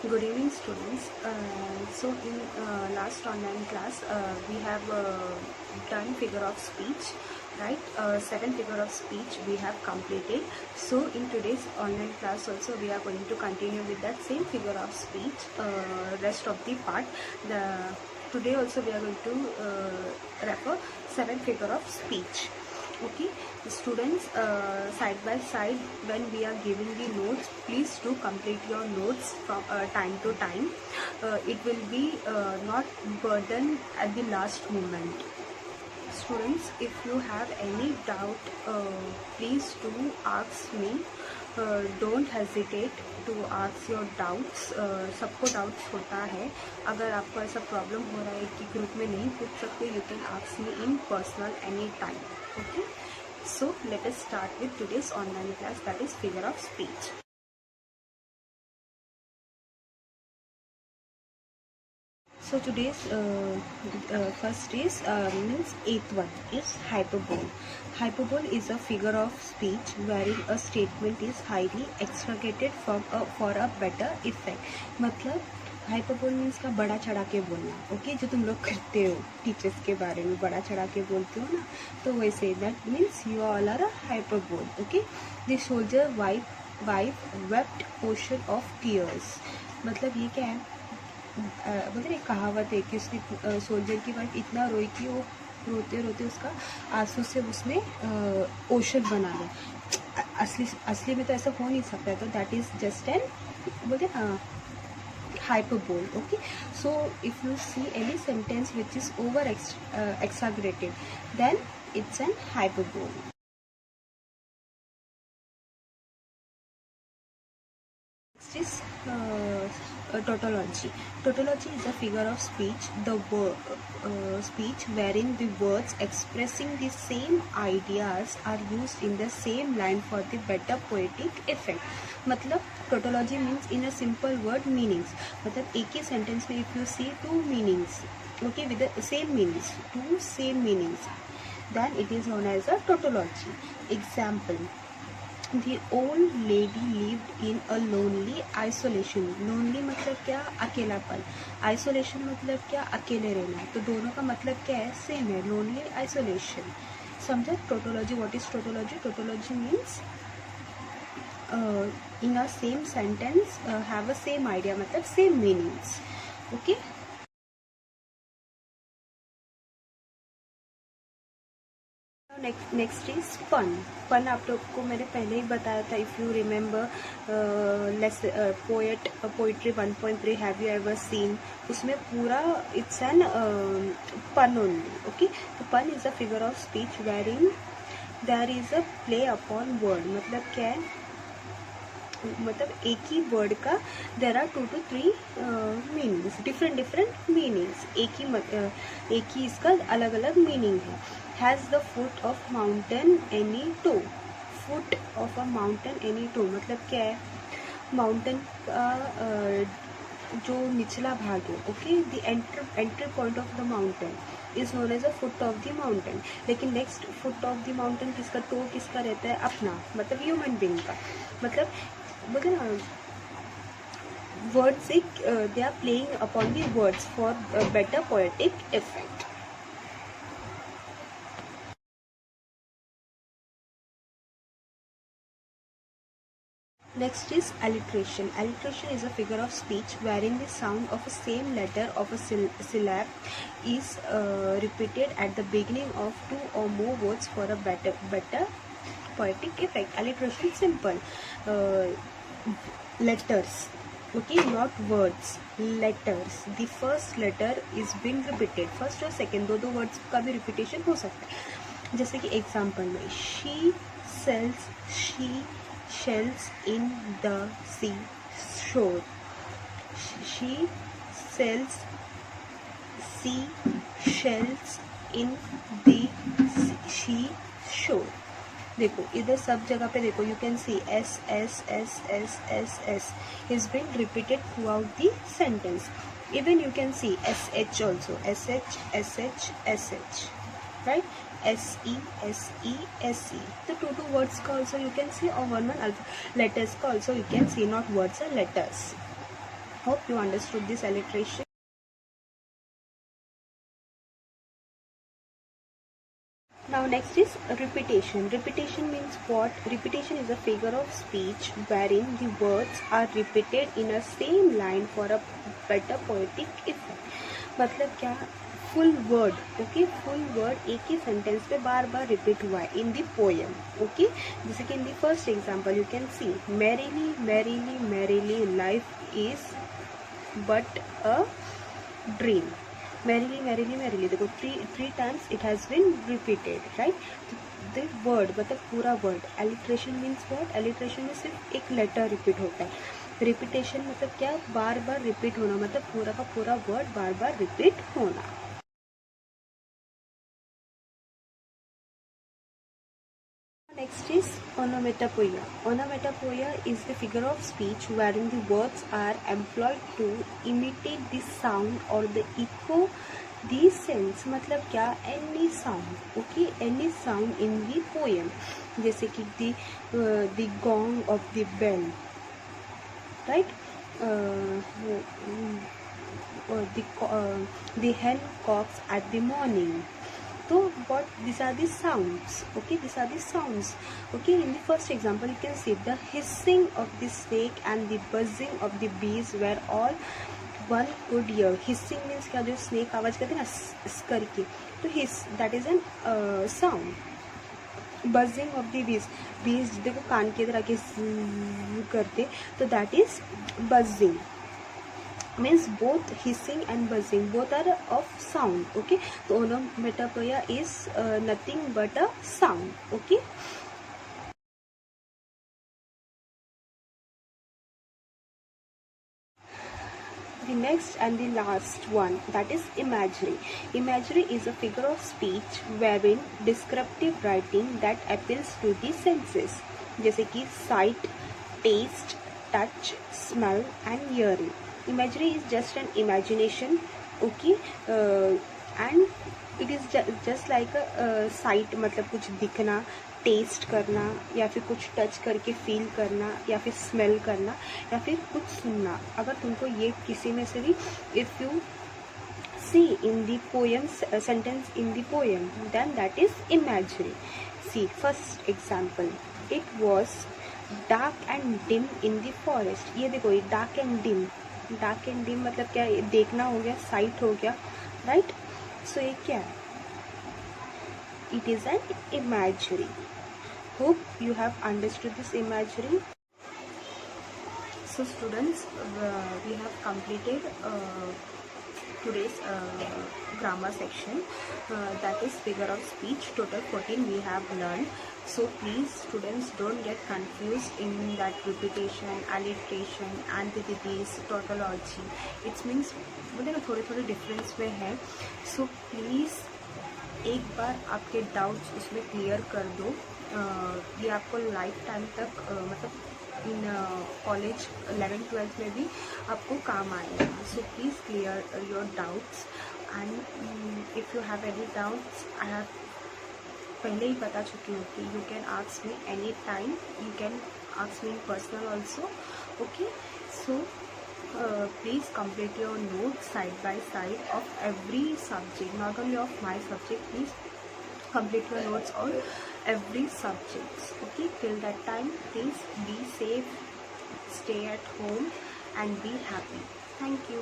Good evening, students. So in last online class, we have done figure of speech, right? 7 figure of speech we have completed. So in today's online class also we are going to continue with that same figure of speech. Rest of the part. Today also we are going to refer 7 figure of speech. Okay, students, side by side when we are giving the notes, please do complete your notes from time to time. It will be not burden at the last moment. Students, if you have any doubt, please do ask me. Don't hesitate to ask your doubts. सबको doubts होता है. अगर आपको ऐसा problem हो रहा है कि ग्रुप में नहीं पूछ सकते, you can ask me in personal any time. Okay, so let us start with today's online class, that is figure of speech. So today's first is means 8th one is hyperbole. Hyperbole is a figure of speech wherein a statement is highly exaggerated for a better effect. मतलब hyperbole means का बड़ा चढ़ा के बोलना. Okay, जो तुम लोग करते हो टीचर्स के बारे में बड़ा चढ़ा के बोलते हो ना, तो वैसे that means you all are a hyperbole. Okay, the soldier wife wept ocean of tears. मतलब ये क्या है, मतलब एक कहावत है कि उसने सोल्जर की वाइफ इतना रोई कि वो रोते रोते उसका आंसू से उसने ओशन बना लिया. असली में तो ऐसा हो नहीं सकता है, तो दैट इज जस्ट एन बोलते hyperbole. Okay, so if you see any sentence which is over exaggerated, then it's an hyperbole. Next is tautology. Tautology is a figure of speech, speech wherein the words expressing the same ideas are used in the same line for the better poetic effect. मतलब tautology means in a simple word meanings. मतलब एक ही sentence में if you see two meanings, okay, with the same meanings, two same meanings, then it is known as a tautology. Example: The old lady lived in a lonely isolation. Lonely मतलब क्या, अकेलापन. Isolation मतलब क्या, अकेले रहना. तो दोनों का मतलब क्या है, सेम है, lonely isolation. समझा? Tautology. What is tautology? Tautology means in a same sentence have a same idea, मतलब same meanings. Okay. Next is pun आप लोग को मैंने पहले ही बताया था, if you remember poetry 1.3 have you ever seen, उसमें पूरा it's an pun only. Okay, तो pun is a figure of speech wherein there is a play upon word. मतलब क्या है, मतलब एक ही वर्ड का there are 2 to 3 meanings, different meanings. एक ही इसका अलग अलग मीनिंग है. Has the foot of mountain any toe. Foot of a mountain any toe मतलब क्या है, माउंटेन का जो निचला भाग है. Okay, the entry point of the mountain is known as a foot of the mountain. लेकिन next foot of the mountain किसका, टो किसका रहता है, अपना, मतलब ह्यूमन बीइंग का. मतलब words they are playing upon the words for better poetic effect. Next is alliteration. Alliteration is a figure of speech wherein the sound of a same letter of a syllable is repeated at the beginning of 2 or more words for a better poetic effect. Alliteration simple. Letters. Okay, not words, letters. The first letter is being repeated. First और second दो words का भी repetition हो सकता है. जैसे कि example में she shells in the sea shore. She sells shells in the sea shore. देखो इधर सब जगह पे देखो, you can see S S S S S S is being repeated throughout the sentence. Even you can see S H also, S H S H S H, right, S E S E S E. तो 2 words का also you can सी, और 1 letters का also you can see. Not words are letters. Hope you understood this alliteration. Now next is repetition. Repetition means what? Repetition is a figure of speech wherein the words are repeated in a same line for a better poetic effect. मतलब क्या? Full word, okay, full word एक ही sentence पे बार बार repeat हुआ है इन the poem, okay. जैसे कि in the first example you can see merrily merrily merrily life is but a dream. Merrily merrily merrily, देखो three times it has been repeated, right. The word मतलब पूरा word. Alliteration means what? Alliteration में सिर्फ एक letter repeat होता है. Repetition मतलब क्या? बार बार रिपीट होना, मतलब पूरा का पूरा वर्ड बार बार रिपीट होना. Next is onomatopoeia. Onomatopoeia is the figure of speech wherein the words are employed to imitate the sound or the echo the sense. मतलब क्या? Any sound, okay, any sound in the poem. जैसे कि the gong of the bell, right? The hen cocks at the morning. So what? These are the sounds, okay, these are the sounds, okay. In the first example you can see the hissing of the snake and the buzzing of the bees were all one could hear. Hissing means क्या? जो snake आवाज करते हैं ना इस करके, तो hiss, that is an sound. buzzing of the bees, bees देखो कान के इधर आके करते, तो that is buzzing. Means both hissing and buzzing both are of sound, okay. So onomatopoeia is nothing but a sound, okay. The next and the last one, that is imagery. Imagery is a figure of speech wherein descriptive writing that appeals to the senses, जैसे कि sight, taste, touch, smell and hearing. Imagery is just an imagination, okay, and it is just like a sight, मतलब कुछ दिखना, test करना, या फिर कुछ touch करके फील करना, या फिर स्मेल करना, या फिर कुछ सुनना. अगर तुमको ये किसी में से भी, if you see in the poem sentence in the poem, then that is imagery. See first example, it was dark and dim in the forest. ये देखो, ये dark and dim, dark and dim मतलब क्या? देखना हो गया, site हो गया, राइट. सो ये क्या है? It is an imagery. Hope you have understood this imagery. So students, we have completed today's grammar section, that is figure of speech. Total 14 we have learned. So please students, don't get confused in that repetition, alliteration, antithetics, tautology. It means बोलते ना थोड़े थोड़े difference में है. So please एक बार आपके doubts उसमें clear कर दो. ये आपको लाइफ टाइम तक मतलब इन कॉलेज 11th-12th में भी आपको काम आएगा. So please clear your doubts, and if you have any doubts, I have पहले ही बता चुकी हूँ कि you can ask me any time, you can ask me in personal also, okay. So please complete your notes side by side of every subject, not only of my subject. Please complete your notes on every subject, okay. Till that time, please be safe, stay at home and be happy. Thank you.